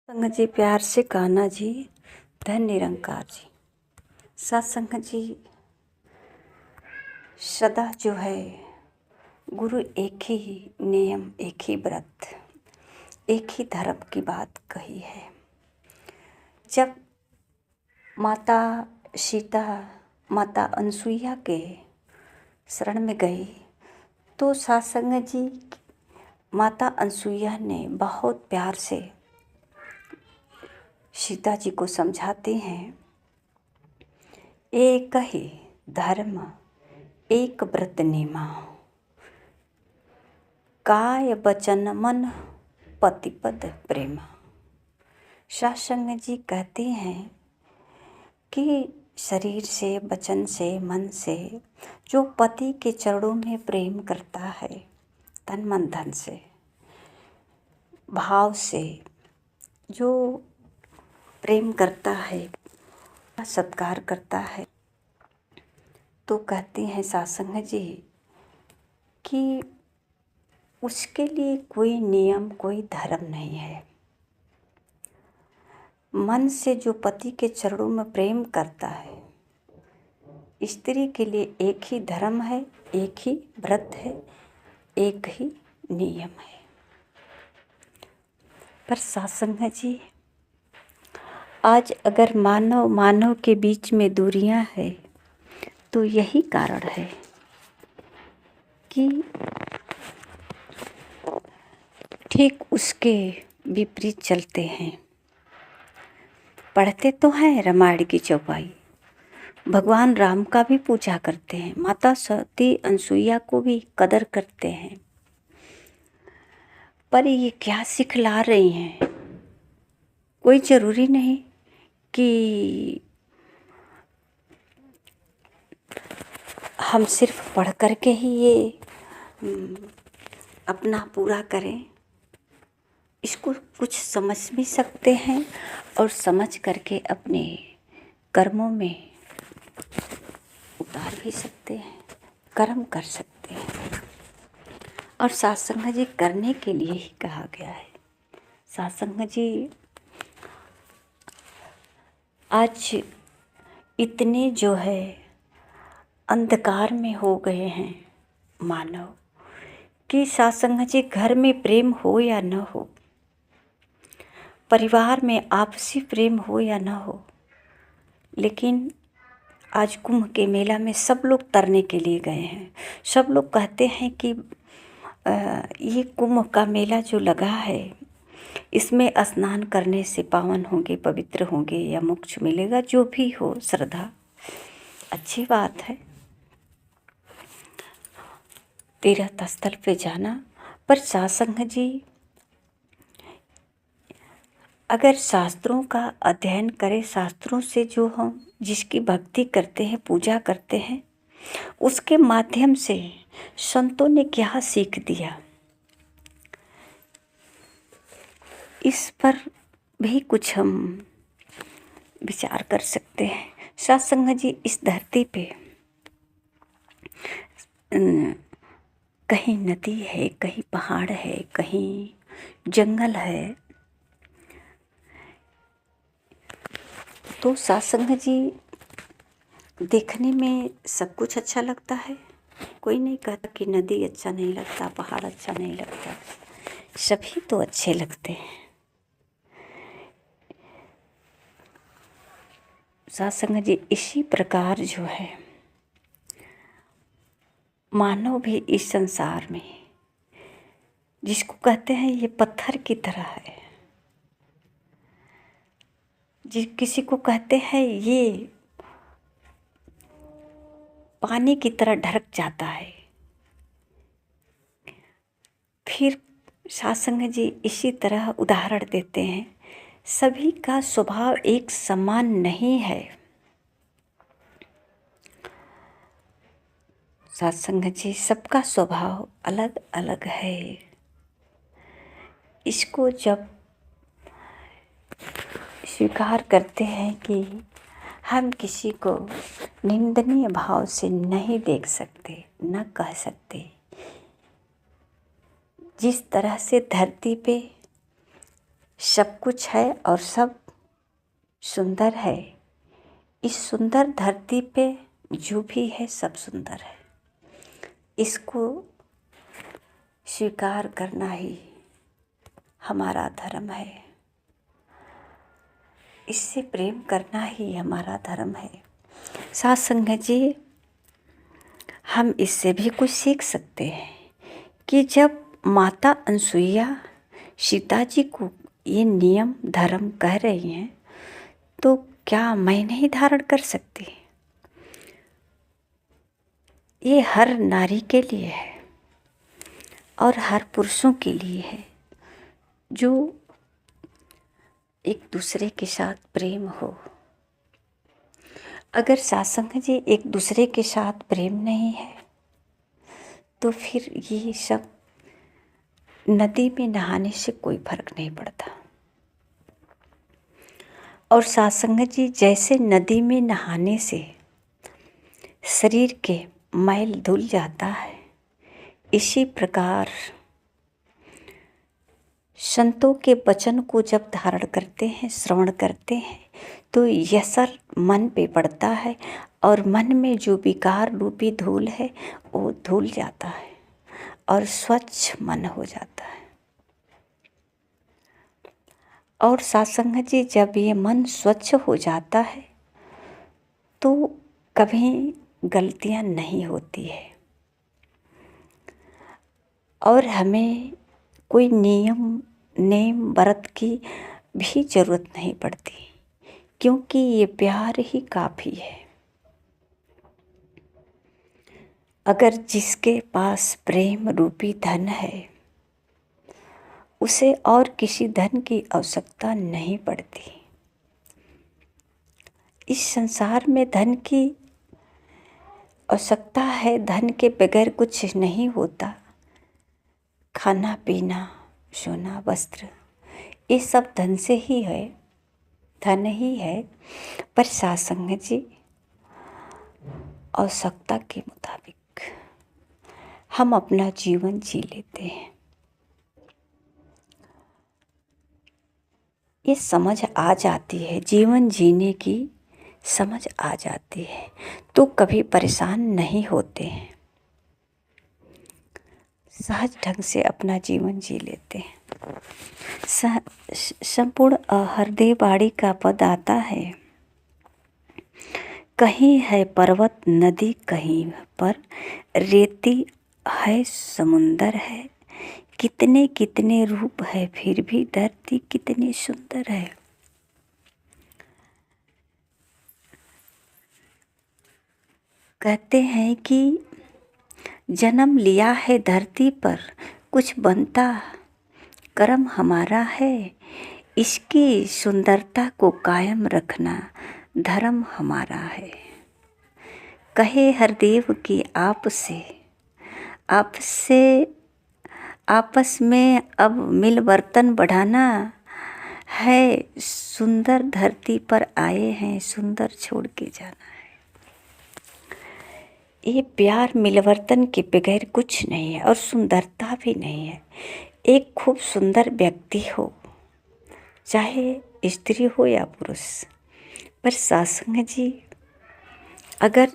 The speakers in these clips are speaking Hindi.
संगत जी, प्यार से कान्हा जी, धन निरंकार जी। सत्संग जी, सदा जो है गुरु एक ही नियम, एक ही व्रत, एक ही धर्म की बात कही है। जब माता सीता माता अनसुईया के शरण में गई तो सत्संग जी माता अनसुईया ने बहुत प्यार से सीता जी को समझाते हैं, एक ही धर्म एक व्रत नियमा, काय वचन मन पतिपद प्रेम। सत्संग जी कहते हैं कि शरीर से, वचन से, मन से जो पति के चरणों में प्रेम करता है, तन मन धन से, भाव से जो प्रेम करता है, सत्कार करता है, तो कहते हैं सत्संग जी कि उसके लिए कोई नियम, कोई धर्म नहीं है। मन से जो पति के चरणों में प्रेम करता है, स्त्री के लिए एक ही धर्म है, एक ही व्रत है, एक ही नियम है। पर सत्संग जी, आज अगर मानव के बीच में दूरियां है तो यही कारण है कि ठीक उसके विपरीत चलते हैं। पढ़ते तो हैं रामायण की चौपाई, भगवान राम का भी पूजा करते हैं, माता सती अनसुईया को भी कदर करते हैं, पर ये क्या सिखला रही हैं? कोई ज़रूरी नहीं कि हम सिर्फ पढ़ करके ही ये अपना पूरा करें। इसको कुछ समझ भी सकते हैं और समझ करके अपने कर्मों में उतार भी सकते हैं, कर्म कर सकते हैं। और सत्संग जी करने के लिए ही कहा गया है। सत्संग जी, आज इतने जो है अंधकार में हो गए हैं मानव कि सत्संग जी घर में प्रेम हो या न हो, परिवार में आपसी प्रेम हो या न हो, लेकिन आज कुंभ के मेला में सब लोग तरने के लिए गए हैं। सब लोग कहते हैं कि ये कुंभ का मेला जो लगा है, इसमें स्नान करने से पावन होंगे, पवित्र होंगे या मोक्ष मिलेगा। जो भी हो, श्रद्धा अच्छी बात है, तीर्थ स्थल पे जाना। पर सत्संग जी, अगर शास्त्रों का अध्ययन करें, शास्त्रों से जो हम जिसकी भक्ति करते हैं, पूजा करते हैं, उसके माध्यम से संतों ने क्या सीख दिया, इस पर भी कुछ हम विचार कर सकते हैं। सत्संग जी, इस धरती पे कहीं नदी है, कहीं पहाड़ है, कहीं जंगल है, तो सत्संग जी देखने में सब कुछ अच्छा लगता है। कोई नहीं कहता कि नदी अच्छा नहीं लगता, पहाड़ अच्छा नहीं लगता, सभी तो अच्छे लगते हैं। सत्संग जी, इसी प्रकार जो है मानव भी इस संसार में, जिसको कहते हैं ये पत्थर की तरह है, किसी को कहते हैं ये पानी की तरह ढरक जाता है। फिर सत्संग जी इसी तरह उदाहरण देते हैं, सभी का स्वभाव एक समान नहीं है। सत्संग जी, सबका स्वभाव अलग अलग है। इसको जब स्वीकार करते हैं कि हम किसी को निंदनीय भाव से नहीं देख सकते, न कह सकते, जिस तरह से धरती पे सब कुछ है और सब सुंदर है। इस सुंदर धरती पे जो भी है सब सुंदर है। इसको स्वीकार करना ही हमारा धर्म है। इससे प्रेम करना ही हमारा धर्म है। साथ संगत जी, हम इससे भी कुछ सीख सकते हैं कि जब माता अनसुईया सीता जी को ये नियम धर्म कह रही हैं, तो क्या मैं नहीं धारण कर सकती? ये हर नारी के लिए है और हर पुरुषों के लिए है, जो एक दूसरे के साथ प्रेम हो। अगर सत्संग जी एक दूसरे के साथ प्रेम नहीं है, तो फिर ये सब नदी में नहाने से कोई फर्क नहीं पड़ता। और सत्संग जी, जैसे नदी में नहाने से शरीर के मैल धुल जाता है, इसी प्रकार संतों के वचन को जब धारण करते हैं, श्रवण करते हैं, तो यह असर मन पे पड़ता है और मन में जो विकार रूपी धूल है वो धुल जाता है और स्वच्छ मन हो जाता है। और सत्संग जी, जब ये मन स्वच्छ हो जाता है तो कभी गलतियां नहीं होती है और हमें कोई नेम व्रत की भी जरूरत नहीं पड़ती, क्योंकि ये प्यार ही काफ़ी है। अगर जिसके पास प्रेम रूपी धन है, उसे और किसी धन की आवश्यकता नहीं पड़ती। इस संसार में धन की आवश्यकता है, धन के बगैर कुछ नहीं होता। खाना पीना, सोना, वस्त्र, ये सब धन से ही है, धन ही है। पर सत्संग जी, आवश्यकता के मुताबिक हम अपना जीवन जी लेते हैं। ये समझ आ जाती है, जीवन जीने की समझ आ जाती है, तो कभी परेशान नहीं होते हैं, सहज ढंग से अपना जीवन जी लेते हैं। संपूर्ण हृदय बाड़ी का पद आता है, कहीं है पर्वत नदी, कहीं पर रेती है समुंदर है, कितने कितने रूप है फिर भी धरती कितनी सुंदर है। कहते हैं कि जन्म लिया है धरती पर, कुछ बनता कर्म हमारा है, इसकी सुंदरता को कायम रखना धर्म हमारा है। कहे हरदेव की आपस में अब मिलवर्तन बढ़ाना है, सुंदर धरती पर आए हैं, सुंदर छोड़ के जाना है। ये प्यार मिलवर्तन के बगैर कुछ नहीं है और सुंदरता भी नहीं है। एक खूब सुंदर व्यक्ति हो, चाहे स्त्री हो या पुरुष, पर सत्संग जी, अगर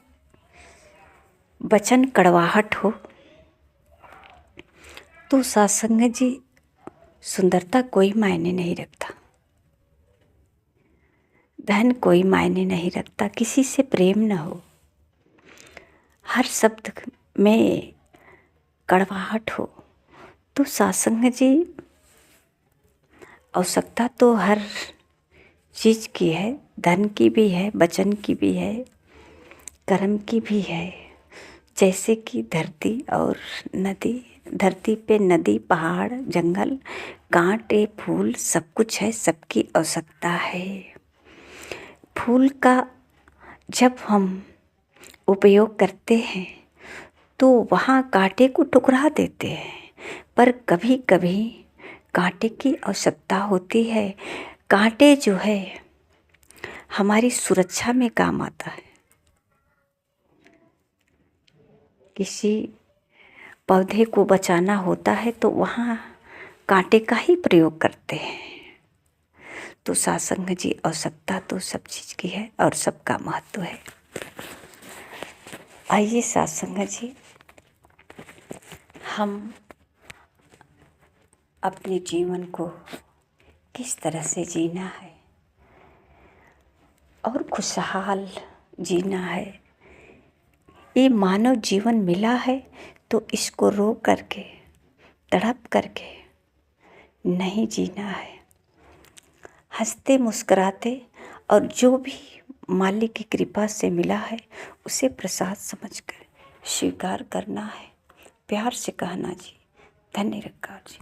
वचन कड़वाहट हो तो सत्संग जी, सुंदरता कोई मायने नहीं रखता, धन कोई मायने नहीं रखता, किसी से प्रेम न हो, हर शब्द में कड़वाहट हो, तो सत्संग जी, आवश्यकता तो हर चीज़ की है, धन की भी है, वचन की भी है, कर्म की भी है। जैसे कि धरती और नदी, धरती पे नदी, पहाड़, जंगल, कांटे, फूल सब कुछ है, सबकी आवश्यकता है। फूल का जब हम उपयोग करते हैं तो वहाँ कांटे को टुकड़ा देते हैं, पर कभी कभी कांटे की आवश्यकता होती है। कांटे जो है हमारी सुरक्षा में काम आता है। किसी पौधे को बचाना होता है तो वहाँ कांटे का ही प्रयोग करते हैं। तो सत्संग जी आवश्यकता तो सब चीज़ की है और सबका महत्व है। आइए सत्संग जी, हम अपने जीवन को किस तरह से जीना है और खुशहाल जीना है। ये मानव जीवन मिला है तो इसको रो करके, तड़प करके नहीं जीना है। हंसते मुस्कुराते और जो भी मालिक की कृपा से मिला है उसे प्रसाद समझकर स्वीकार करना है। प्यार से कहना जी, धन्य रखा जी।